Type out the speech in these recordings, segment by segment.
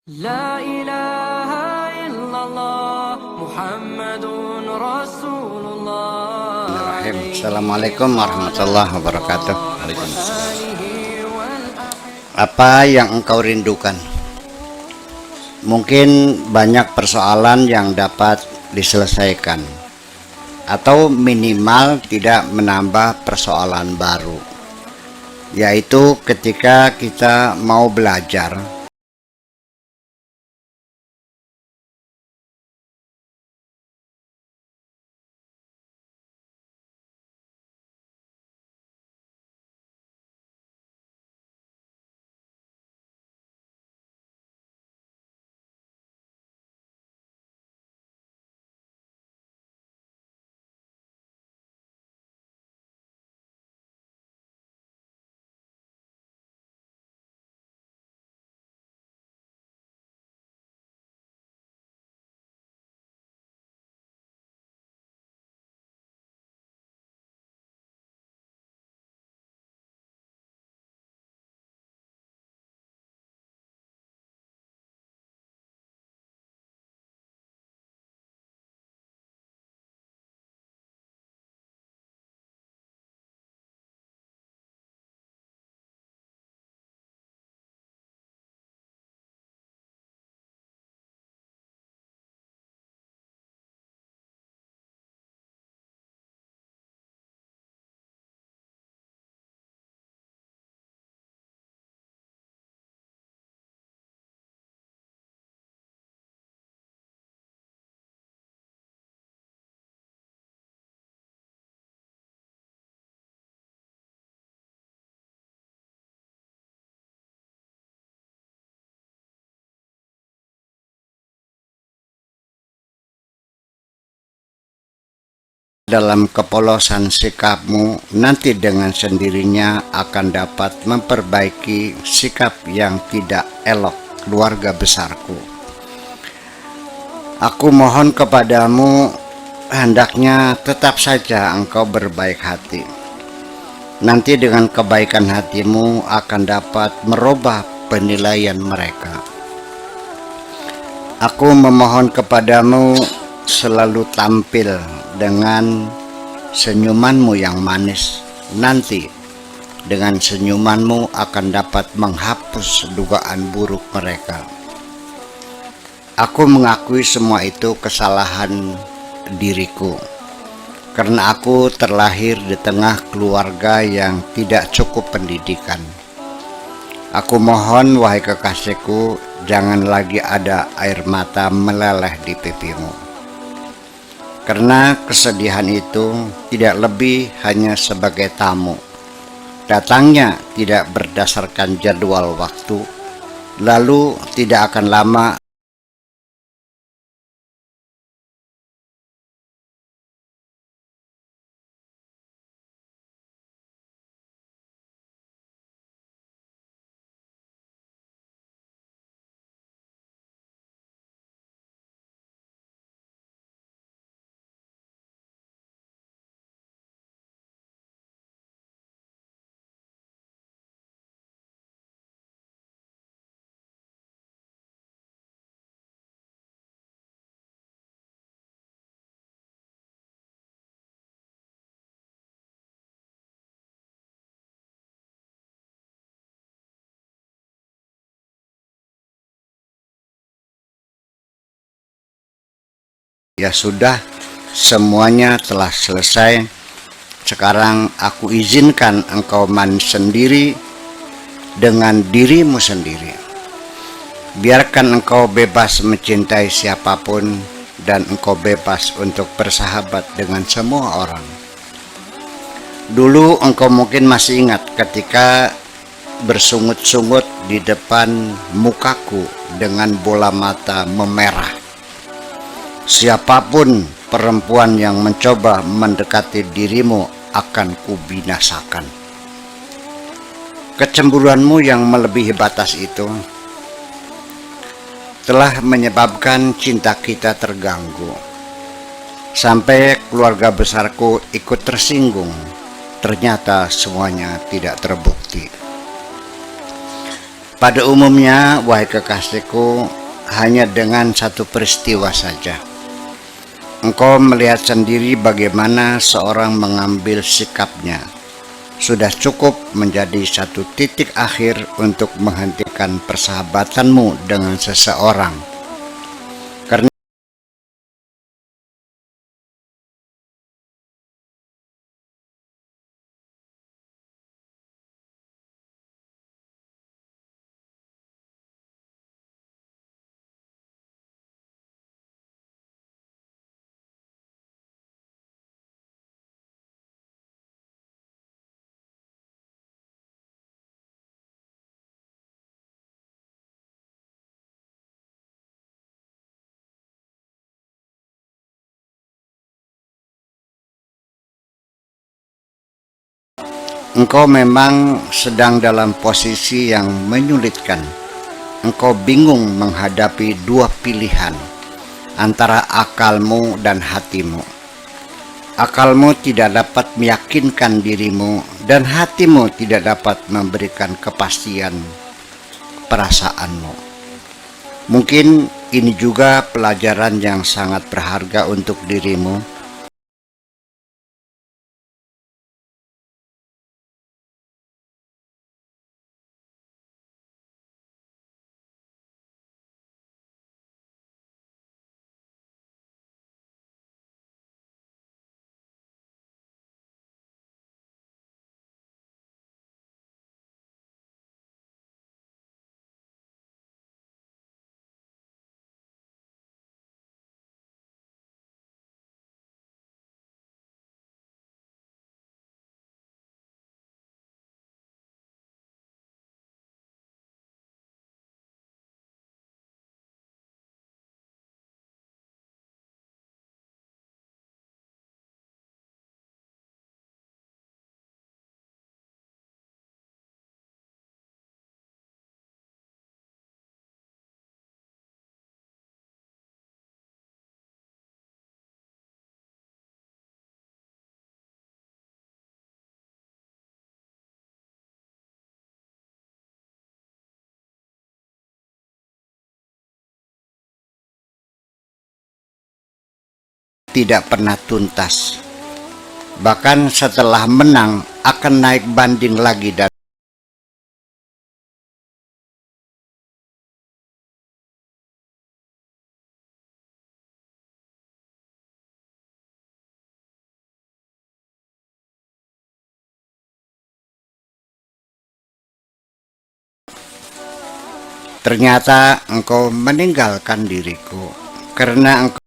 La ilaha illallah Muhammadun Rasulullah. Assalamualaikum warahmatullahi wabarakatuh. Apa yang engkau rindukan? Mungkin banyak persoalan yang dapat diselesaikan, atau minimal tidak menambah persoalan baru, yaitu ketika kita mau belajar dalam kepolosan sikapmu, nanti dengan sendirinya akan dapat memperbaiki sikap yang tidak elok keluarga besarku. Aku mohon kepadamu, hendaknya tetap saja engkau berbaik hati. Nanti dengan kebaikan hatimu akan dapat merubah penilaian mereka. Aku memohon kepadamu selalu tampil dengan senyumanmu yang manis. Nanti dengan senyumanmu akan dapat menghapus dugaan buruk mereka. Aku mengakui semua itu kesalahan diriku, karena aku terlahir di tengah keluarga yang tidak cukup pendidikan. Aku mohon, wahai kekasihku, jangan lagi ada air mata meleleh di pipimu, karena kesedihan itu tidak lebih hanya sebagai tamu. Datangnya tidak berdasarkan jadwal waktu, lalu tidak akan lama ya sudah, semuanya telah selesai. Sekarang aku izinkan engkau manis sendiri dengan dirimu sendiri. Biarkan engkau bebas mencintai siapapun, dan engkau bebas untuk bersahabat dengan semua orang. Dulu engkau mungkin masih ingat ketika bersungut-sungut di depan mukaku dengan bola mata memerah. Siapapun perempuan yang mencoba mendekati dirimu akan kubinasakan. Kecemburuanmu yang melebihi batas itu telah menyebabkan cinta kita terganggu, sampai keluarga besarku ikut tersinggung. Ternyata semuanya tidak terbukti. Pada umumnya, wahai kekasihku, hanya dengan satu peristiwa saja. Engkau melihat sendiri bagaimana seorang mengambil sikapnya. Sudah cukup menjadi satu titik akhir untuk menghentikan persahabatanmu dengan seseorang. Karena engkau memang sedang dalam posisi yang menyulitkan. Engkau bingung menghadapi dua pilihan antara akalmu dan hatimu. Akalmu tidak dapat meyakinkan dirimu dan hatimu tidak dapat memberikan kepastian perasaanmu. Mungkin ini juga pelajaran yang sangat berharga untuk dirimu. Tidak pernah tuntas. Bahkan setelah menang akan naik banding lagi dan ternyata engkau meninggalkan diriku karena engkau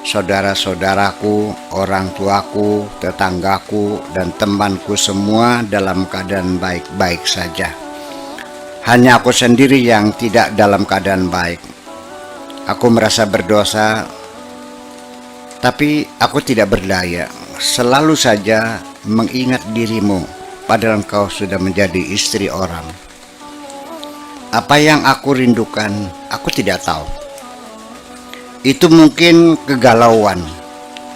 saudara-saudaraku, orang tuaku, tetanggaku, dan temanku semua dalam keadaan baik-baik saja. Hanya aku sendiri yang tidak dalam keadaan baik. Aku merasa berdosa, tapi aku tidak berdaya. Selalu saja mengingat dirimu, padahal engkau sudah menjadi istri orang. Apa yang aku rindukan, aku tidak tahu. Itu mungkin kegalauan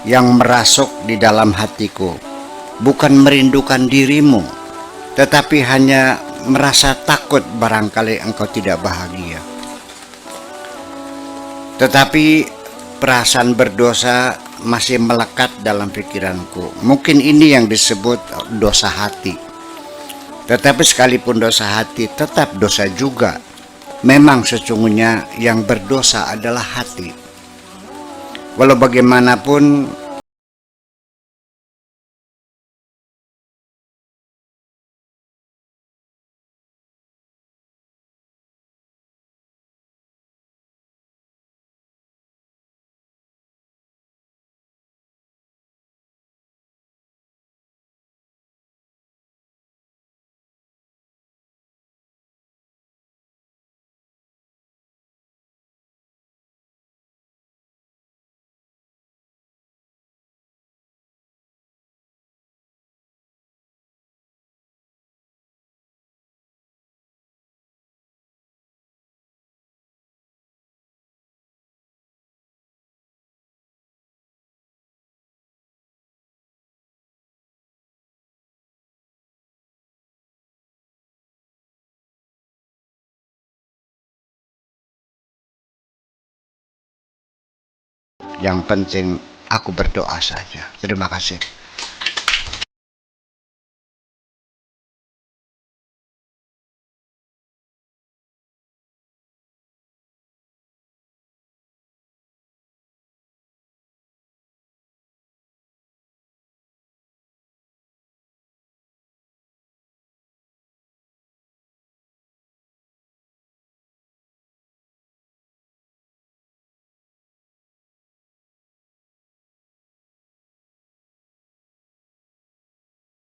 yang merasuk di dalam hatiku, bukan merindukan dirimu, tetapi hanya merasa takut barangkali engkau tidak bahagia. Tetapi perasaan berdosa masih melekat dalam pikiranku. Mungkin ini yang disebut dosa hati. Tetapi sekalipun dosa hati, tetap dosa juga. Memang sesungguhnya yang berdosa adalah hati. Walau bagaimanapun Yang penting aku berdoa saja. Terima kasih.